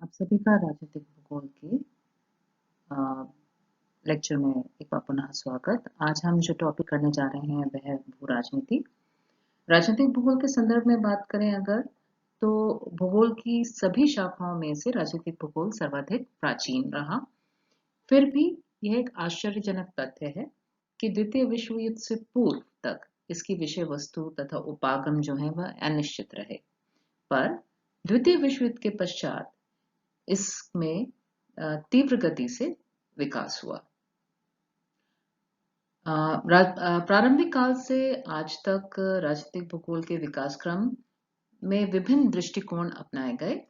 आप सभी का राजनीतिक भूगोल के लेक्चर में एक बार पुनः स्वागत। आज हम जो टॉपिक करने जा रहे हैं वह है भू राजनीति। राजनीतिक भूगोल के संदर्भ में बात करें अगर, तो भूगोल की सभी शाखाओं में से राजनीतिक भूगोल सर्वाधिक प्राचीन रहा। फिर भी यह एक आश्चर्यजनक तथ्य है कि द्वितीय विश्व युद्ध से पूर्व तक इसकी विषय वस्तु तथा उपागम जो है वह अनिश्चित रहे। पर द्वितीय विश्व युद्ध के पश्चात इसमें तीव्र गति से विकास हुआ। प्रारंभिक काल से आज तक राजनीतिक भूगोल के विकास क्रम में विभिन्न दृष्टिकोण अपनाए गए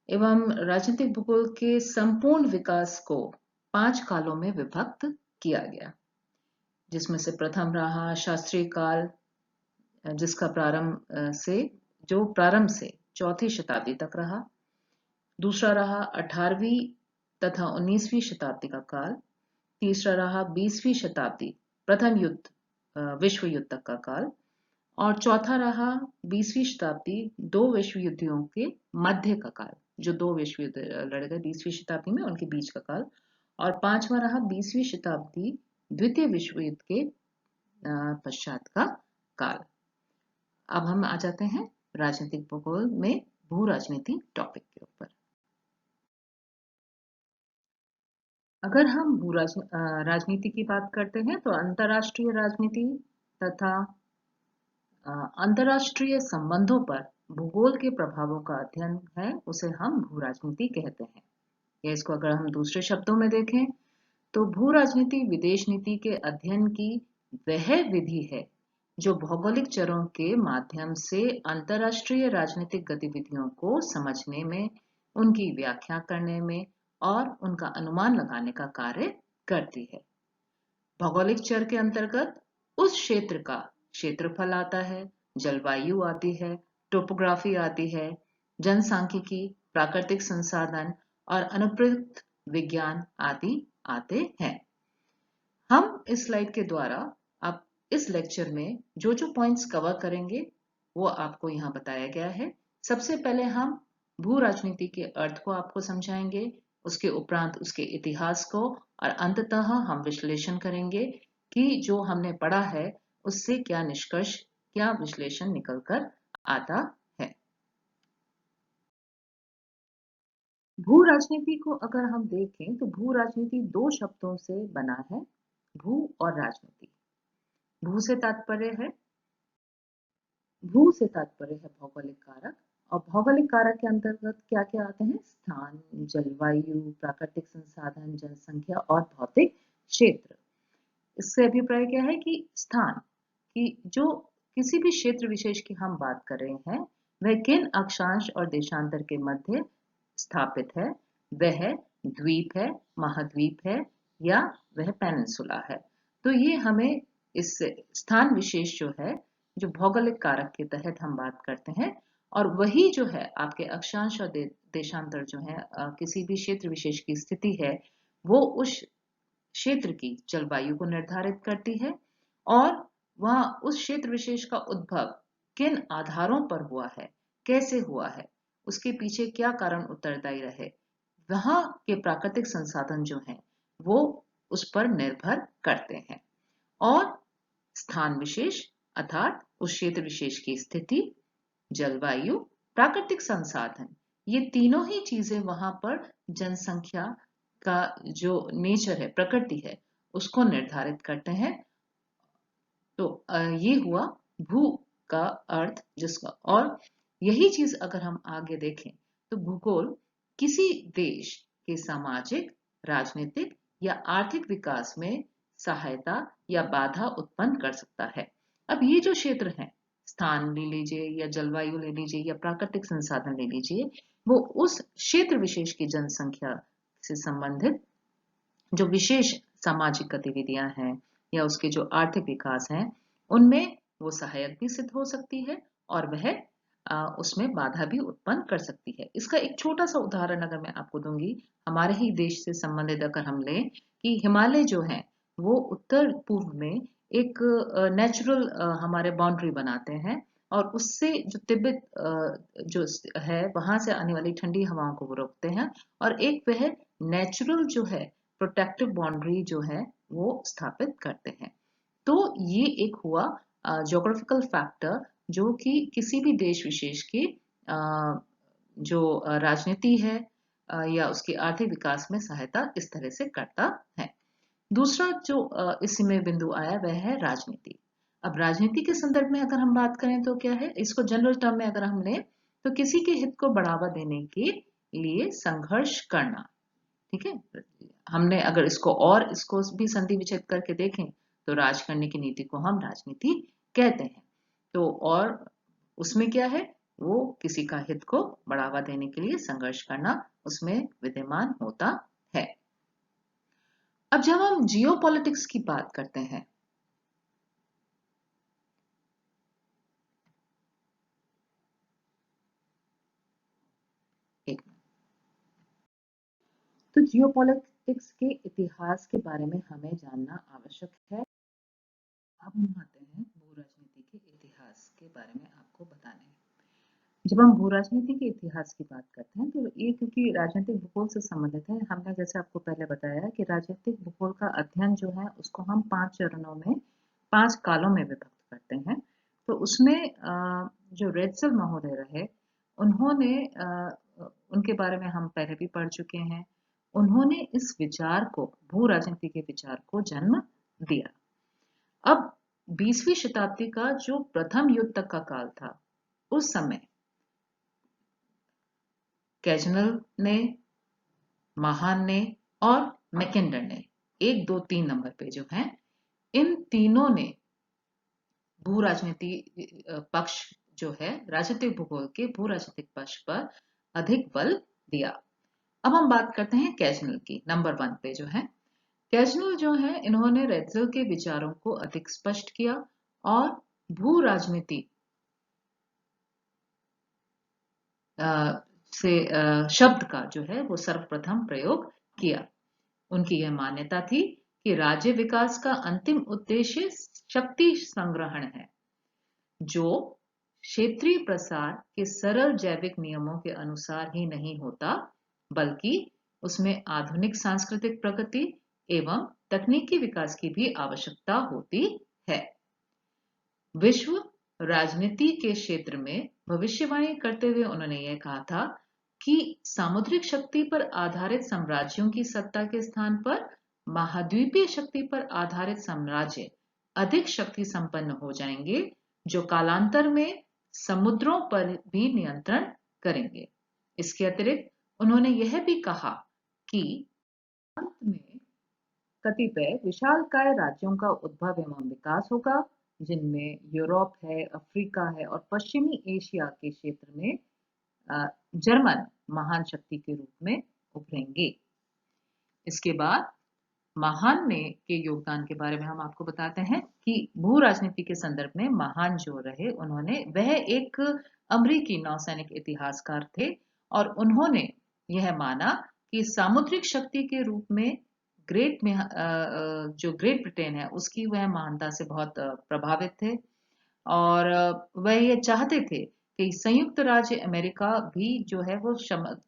एवं राजनीतिक भूगोल के संपूर्ण विकास को 5 कालों में विभक्त किया गया, जिसमें से प्रथम रहा शास्त्रीय काल, जिसका प्रारंभ से चौथी शताब्दी तक रहा। दूसरा रहा 18वीं तथा 19वीं शताब्दी का काल। तीसरा रहा 20वीं शताब्दी प्रथम विश्व युद्ध तक का काल। और चौथा रहा 20वीं शताब्दी दो विश्व युद्धों के मध्य का काल, जो दो विश्व युद्ध लड़े गए 20वीं शताब्दी में, उनके बीच का काल। और पांचवा रहा 20वीं शताब्दी द्वितीय विश्व युद्ध के पश्चात का काल। अब हम आ जाते हैं राजनीतिक भूगोल में भू राजनीति टॉपिक के ऊपर। अगर हम भू राजनीति की बात करते हैं तो अंतर्राष्ट्रीय राजनीति तथा अंतर्राष्ट्रीय संबंधों पर भूगोल के प्रभावों का अध्ययन है, उसे हम भू राजनीति कहते हैं। या इसको अगर हम दूसरे शब्दों में देखें तो भू राजनीति विदेश नीति के अध्ययन की वह विधि है जो भौगोलिक चरों के माध्यम से अंतर्राष्ट्रीय राजनीतिक गतिविधियों को समझने में, उनकी व्याख्या करने में और उनका अनुमान लगाने का कार्य करती है। भौगोलिक चर के अंतर्गत उस क्षेत्र का क्षेत्रफल आता है, जलवायु आती है, टोपोग्राफी आती है, जनसांख्यिकी, प्राकृतिक संसाधन और अनुप्रयुक्त विज्ञान आदि आते हैं। हम इस स्लाइड के द्वारा अब इस लेक्चर में जो जो पॉइंट्स कवर करेंगे वो आपको यहाँ बताया गया है। सबसे पहले हम भू राजनीति के अर्थ को आपको समझाएंगे, उसके उपरांत उसके इतिहास को, और अंततः हम विश्लेषण करेंगे कि जो हमने पढ़ा है उससे क्या निष्कर्ष, क्या विश्लेषण निकलकर आता है। भू राजनीति को अगर हम देखें तो भू राजनीति दो शब्दों से बना है, भू और राजनीति। भू से तात्पर्य है भौगोलिक कारक, और भौगोलिक कारक के अंतर्गत क्या क्या आते हैं? स्थान, जलवायु, प्राकृतिक संसाधन, जनसंख्या और भौतिक क्षेत्र। इससे अभिप्राय क्या है कि स्थान की जो किसी भी क्षेत्र विशेष की हम बात कर रहे हैं वह किन अक्षांश और देशांतर के मध्य स्थापित है, वह द्वीप है, महाद्वीप है या वह पेनिनसुला है। तो ये हमें इस स्थान विशेष जो है, जो भौगोलिक कारक के तहत हम बात करते हैं, और वही जो है आपके अक्षांश और देशांतर जो है, किसी भी क्षेत्र विशेष की स्थिति है, वो उस क्षेत्र की जलवायु को निर्धारित करती है और वह उस क्षेत्र विशेष का उद्भव किन आधारों पर हुआ है, कैसे हुआ है, उसके पीछे क्या कारण उत्तरदायी रहे, वहां के प्राकृतिक संसाधन जो हैं वो उस पर निर्भर करते हैं। और स्थान विशेष अर्थात उस क्षेत्र विशेष की स्थिति, जलवायु, प्राकृतिक संसाधन, ये तीनों ही चीजें वहां पर जनसंख्या का जो नेचर है, प्रकृति है, उसको निर्धारित करते हैं। तो ये हुआ भू का अर्थ जिसका, और यही चीज अगर हम आगे देखें तो भूगोल किसी देश के सामाजिक, राजनीतिक या आर्थिक विकास में सहायता या बाधा उत्पन्न कर सकता है। अब ये जो क्षेत्र है, स्थान ले लीजिए या जलवायु ले लीजिए या प्राकृतिक संसाधन ले लीजिए, वो उस क्षेत्र विशेष की जनसंख्या से संबंधित जो विशेष सामाजिक गतिविधियां हैं या उसके जो आर्थिक विकास हैं, उनमें वो सहायक भी सिद्ध हो सकती है और वह उसमें बाधा भी उत्पन्न कर सकती है। इसका एक छोटा सा उदाहरण अगर मैं आपको दूंगी, हमारे ही देश से संबंधित अगर हम लें कि हिमालय जो है वो उत्तर पूर्व में एक नेचुरल हमारे बाउंड्री बनाते हैं, और उससे जो तिब्बत जो है वहां से आने वाली ठंडी हवाओं को वो रोकते हैं। और एक वह नेचुरल जो है प्रोटेक्टिव बाउंड्री जो है वो स्थापित करते हैं। तो ये एक हुआ ज्योग्राफिकल फैक्टर जो कि किसी भी देश विशेष की जो राजनीति है या उसके आर्थिक विकास में सहायता इस तरह से करता है। दूसरा जो इसमें बिंदु आया वह है राजनीति। अब राजनीति के संदर्भ में अगर हम बात करें तो क्या है, इसको जनरल टर्म में अगर हम लें तो किसी के हित को बढ़ावा देने के लिए संघर्ष करना। ठीक है, हमने अगर इसको भी संधि विच्छेद करके देखें तो राज करने की नीति को हम राजनीति कहते हैं। तो और उसमें क्या है, वो किसी का हित को बढ़ावा देने के लिए संघर्ष करना उसमें विद्यमान होता है। अब जब हम जियोपॉलिटिक्स की बात करते हैं, एक तो जियोपॉलिटिक्स के इतिहास के बारे में हमें जानना आवश्यक है। अब हम आते हैं भू राजनीति के इतिहास के बारे में आपको बताने। जब हम भू राजनीति के इतिहास की बात करते हैं तो ये क्योंकि राजनीतिक भूगोल से संबंधित है, हमने जैसे आपको पहले बताया कि राजनीतिक भूगोल का अध्ययन जो है उसको हम 5 चरणों में 5 कालों में विभक्त करते हैं। तो उसमें जो रेड्सल महोदय रहे उन्होंने उनके बारे में हम पहले भी पढ़ चुके हैं। उन्होंने इस विचार को, भू राजनीति के विचार को जन्म दिया। अब 20वीं शताब्दी का जो प्रथम युग तक का काल था, उस समय कैजनल ने, महान ने और मैकेंडर ने 1, 2, 3 नंबर पे जो हैं, इन तीनों ने भू राजनीति पक्ष जो है राजनीतिक भूगोल के भू राजनीतिक पक्ष पर अधिक बल दिया। अब हम बात करते हैं कैजनल की, नंबर 1 पे जो है। कैजनल जो है इन्होंने रेड्जल के विचारों को अधिक स्पष्ट किया और भू राजनीति से शब्द का जो है वो सर्वप्रथम प्रयोग किया। उनकी यह मान्यता थी कि राज्य विकास का अंतिम उद्देश्य शक्ति संग्रहण है, जो क्षेत्रीय प्रसार के सरल जैविक नियमों के अनुसार ही नहीं होता, बल्कि उसमें आधुनिक सांस्कृतिक प्रगति एवं तकनीकी विकास की भी आवश्यकता होती है। विश्व राजनीति के क्षेत्र में भविष्यवाणी करते हुए उन्होंने यह कहा था कि सामुद्रिक शक्ति पर आधारित साम्राज्यों की सत्ता के स्थान पर महाद्वीपीय शक्ति पर आधारित साम्राज्य अधिक शक्ति संपन्न हो जाएंगे, जो कालांतर में समुद्रों पर भी नियंत्रण करेंगे। इसके अतिरिक्त उन्होंने यह भी कहा कि अंत में कतिपय विशालकाय राज्यों का उद्भव एवं विकास होगा, जिनमें यूरोप है, अफ्रीका है और पश्चिमी एशिया के क्षेत्र में जर्मन महान शक्ति के रूप में उभरेंगे। इसके बाद महान ने के योगदान के बारे में हम आपको बताते हैं कि भू राजनीति के संदर्भ में महान जो रहे उन्होंने, वह एक अमेरिकी नौसैनिक इतिहासकार थे और उन्होंने यह माना कि सामुद्रिक शक्ति के रूप में जो ग्रेट ब्रिटेन है उसकी वह महानता से बहुत प्रभावित थे और वह ये चाहते थे कि संयुक्त राज्य अमेरिका भी जो है वो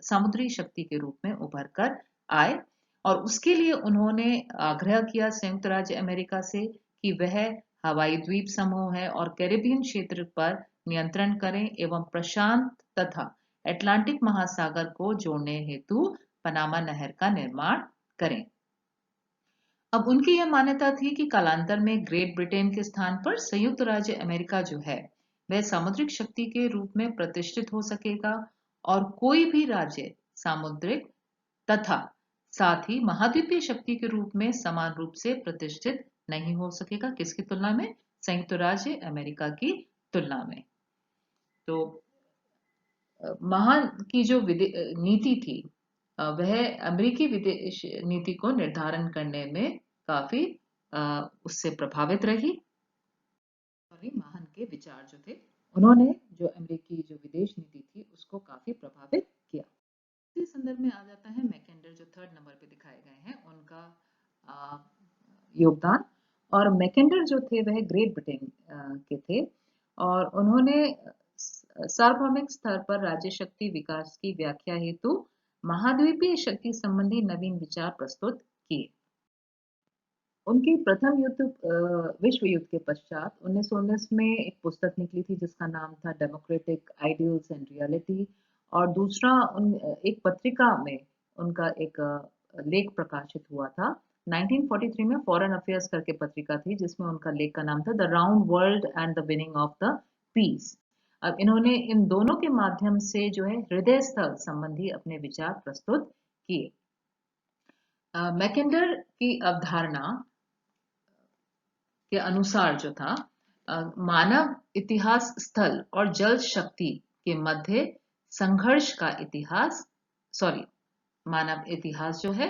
समुद्री शक्ति के रूप में उभर कर आए। और उसके लिए उन्होंने आग्रह किया संयुक्त राज्य अमेरिका से कि वह हवाई द्वीप समूह है और कैरिबियन क्षेत्र पर नियंत्रण करें एवं प्रशांत तथा अटलांटिक महासागर को जोड़ने हेतु पनामा नहर का निर्माण करें। अब उनकी यह मान्यता थी कि कालांतर में ग्रेट ब्रिटेन के स्थान पर संयुक्त राज्य अमेरिका जो है वह सामुद्रिक शक्ति के रूप में प्रतिष्ठित हो सकेगा और कोई भी राज्य सामुद्रिक तथा साथ ही महाद्वीपीय शक्ति के रूप में समान रूप से प्रतिष्ठित नहीं हो सकेगा। किसकी तुलना में? संयुक्त राज्य अमेरिका की तुलना में। तो महान की जो नीति थी वह अमेरिकी विदेश नीति को निर्धारण करने में काफी उससे प्रभावित रही। महान के विचार जो थे उन्होंने जो अमेरिकी जो विदेश नीति थी उसको काफी प्रभावित किया। इसी संदर्भ में आ जाता है मैकेंडर, जो 3rd नंबर पे दिखाए गए हैं, उनका योगदान। और मैकेंडर जो थे वह ग्रेट ब्रिटेन के थे और उन्होंने सार्वभौमिक स्तर पर राज्य शक्ति विकास की व्याख्या हेतु महाद्वीपीय शक्ति संबंधी नवीन विचार प्रस्तुत किए। उनकी प्रथम विश्व युद्ध के पश्चात 1919 में एक पुस्तक निकली थी जिसका नाम था डेमोक्रेटिक आइडियल्स एंड रियलिटी, और दूसरा एक पत्रिका में उनका एक लेख प्रकाशित हुआ था 1943 में, फॉरेन अफेयर्स करके पत्रिका थी जिसमें उनका लेख का नाम था the round world and the winning of the peace. अब इन्होंने इन दोनों के माध्यम से जो है हृदय स्थल संबंधी अपने विचार प्रस्तुत किए। मैकेंडर की अवधारणा के अनुसार जो था, मानव इतिहास स्थल और जल शक्ति के मध्य संघर्ष का इतिहास, मानव इतिहास जो है,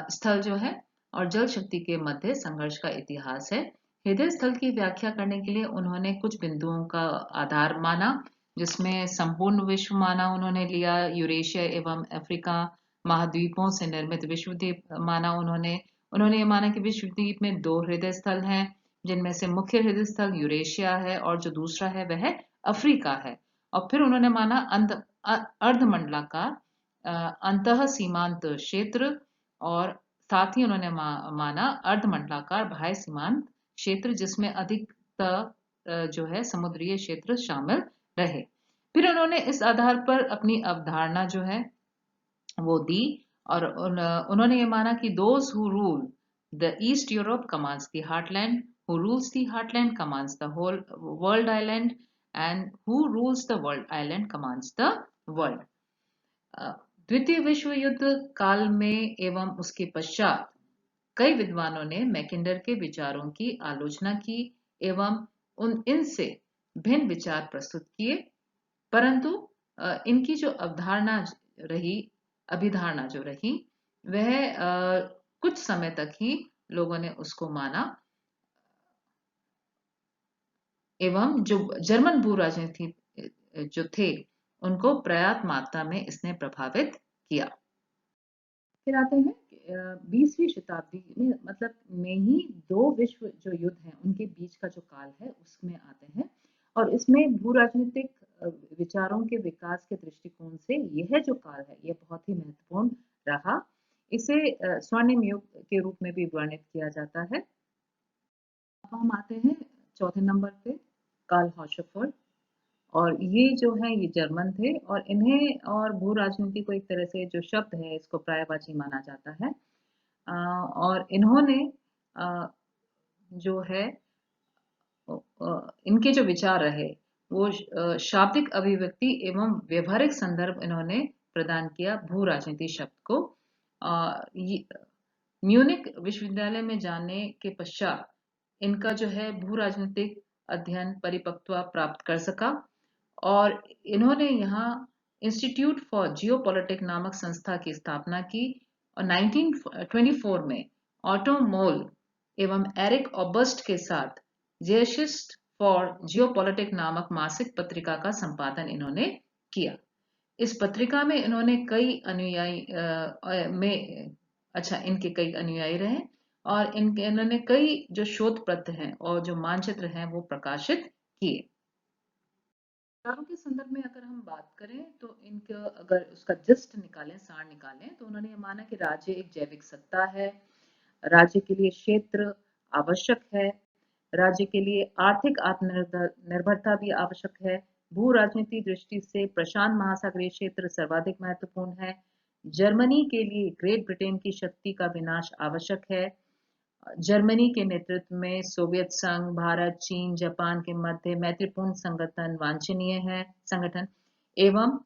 स्थल जो है और जल शक्ति के मध्य संघर्ष का इतिहास है। हृदय स्थल की व्याख्या करने के लिए उन्होंने कुछ बिंदुओं का आधार माना, जिसमें संपूर्ण विश्व माना उन्होंने लिया, यूरेशिया एवं अफ्रीका महाद्वीपों से निर्मित विश्व द्वीप माना उन्होंने उन्होंने ये माना कि विश्व द्वीप में 2 हृदय स्थल हैं, जिनमें से मुख्य हृदय स्थल यूरेशिया है और जो दूसरा है वह अफ्रीका है। और फिर उन्होंने माना अर्धमंडलाकार अंतः सीमांत क्षेत्र, और साथ ही उन्होंने माना अर्धमंडलाकार बाह्य सीमांत क्षेत्र जिसमें अधिकतर जो है समुद्रीय क्षेत्र शामिल रहे। फिर उन्होंने इस आधार पर अपनी अवधारणा जो है वो दी, और उन्होंने ये माना कि those who rule the East Europe commands the heartland, who rules the heartland commands the whole world island, and who rules the world island commands the world. द्वितीय विश्व युद्ध काल में एवं उसके पश्चात कई विद्वानों ने मैकेंडर के विचारों की आलोचना की एवं इनसे भिन्न विचार प्रस्तुत किए, परंतु इनकी जो अभिधारणा जो रही वह कुछ समय तक ही लोगों ने उसको माना, एवं जो जर्मन भू राजनीति जो थे उनको पर्याप्त मात्रा में इसने प्रभावित किया। फिर आते हैं 20वीं शताब्दी में, मतलब में ही 2 विश्व जो युद्ध हैं उनके बीच का जो काल है उसमें आते हैं, और इसमें भू राजनीतिक विचारों के विकास के दृष्टिकोण से यह जो काल है यह बहुत ही महत्वपूर्ण रहा। इसे स्वर्णिम युग के रूप में भी वर्णित किया जाता है। अब हम आते हैं चौथे नंबर पे, कार्ल हॉशफोर्ड, और ये जो है ये जर्मन थे, और इन्हें और भू राजनीति को एक तरह से जो शब्द है इसको पर्यायवाची माना जाता है। और इन्होंने जो है इनके जो विचार रहे वो शाब्दिक अभिव्यक्ति एवं व्यवहारिक संदर्भ इन्होंने प्रदान किया भू राजनीति शब्द को। म्यूनिक विश्वविद्यालय में जाने के पश्चात इनका जो है भू राजनीतिक अध्ययन परिपक्वता प्राप्त कर सका, और इन्होंने यहाँ इंस्टीट्यूट फॉर जियोपॉलिटिक नामक संस्था की स्थापना की, और 1924 में ऑटो मोल एवं एरिक ऑबस्ट के साथ जेसिस्ट फॉर जियोपॉलिटिक नामक मासिक पत्रिका का संपादन इन्होंने किया। इस पत्रिका में इन्होंने कई अनुयायी इनके कई अनुयायी रहे, और इन्होंने कई जो शोध पत्र हैं और जो मानचित्र हैं वो प्रकाशित किए। विचारों के संदर्भ में अगर हम बात करें तो इनका अगर उसका जस्ट निकालें, सार निकालें, तो उन्होंने ये माना कि राज्य एक जैविक सत्ता है, राज्य के लिए क्षेत्र आवश्यक है, राज्य के लिए आर्थिक आत्मनिर्भरता भी आवश्यक है, भू राजनीति दृष्टि से प्रशांत महासागरीय क्षेत्र सर्वाधिक महत्वपूर्ण है, जर्मनी के लिए ग्रेट ब्रिटेन की शक्ति का विनाश आवश्यक है, जर्मनी के नेतृत्व में सोवियत संघ, भारत, चीन, जापान के मध्य मैत्रीपूर्ण संगठन वांछनीय है एवं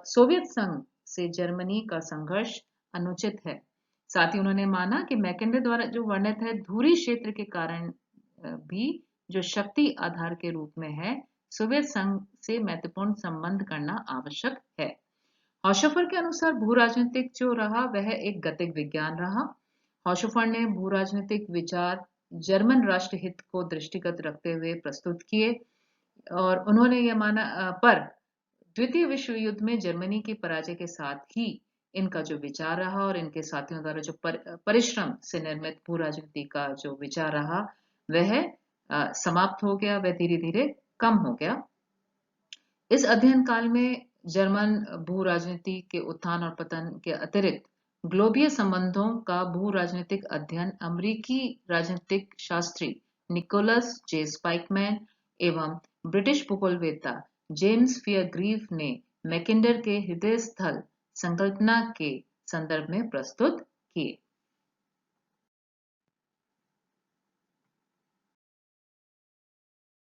सोवियत संघ से जर्मनी का संघर्ष अनुचित है। साथ ही उन्होंने माना कि मैकेंडर द्वारा जो वर्णित है धुरी क्षेत्र के कारण भी जो शक्ति आधार के रूप में है सोवियत संघ से महत्वपूर्ण संबंध करना आवश्यक है। हॉशफर के अनुसार भू राजनीतिक जो रहा वह एक गतिक विज्ञान रहा। हॉशफर ने भू राजनीतिक विचार जर्मन राष्ट्र हित को दृष्टिगत रखते हुए प्रस्तुत किए, और उन्होंने यह माना पर द्वितीय विश्व युद्ध में जर्मनी की पराजय के साथ ही इनका जो विचार रहा और इनके साथियों द्वारा जो परिश्रम से निर्मित भू राजनीति का जो विचार रहा वह समाप्त हो गया, वह धीरे धीरे कम हो गया। इस अध्ययन काल में जर्मन भू राजनीति के उत्थान और पतन के अतिरिक्त ग्लोबीय संबंधों का भू राजनीतिक अध्ययन अमेरिकी राजनीतिक शास्त्री निकोलस जे स्पाइकमैन एवं ब्रिटिश भूगोलवेत्ता जेम्स फियर ग्रीव ने मैकिंडर के हृदय स्थल संकल्पना के संदर्भ में प्रस्तुत किए।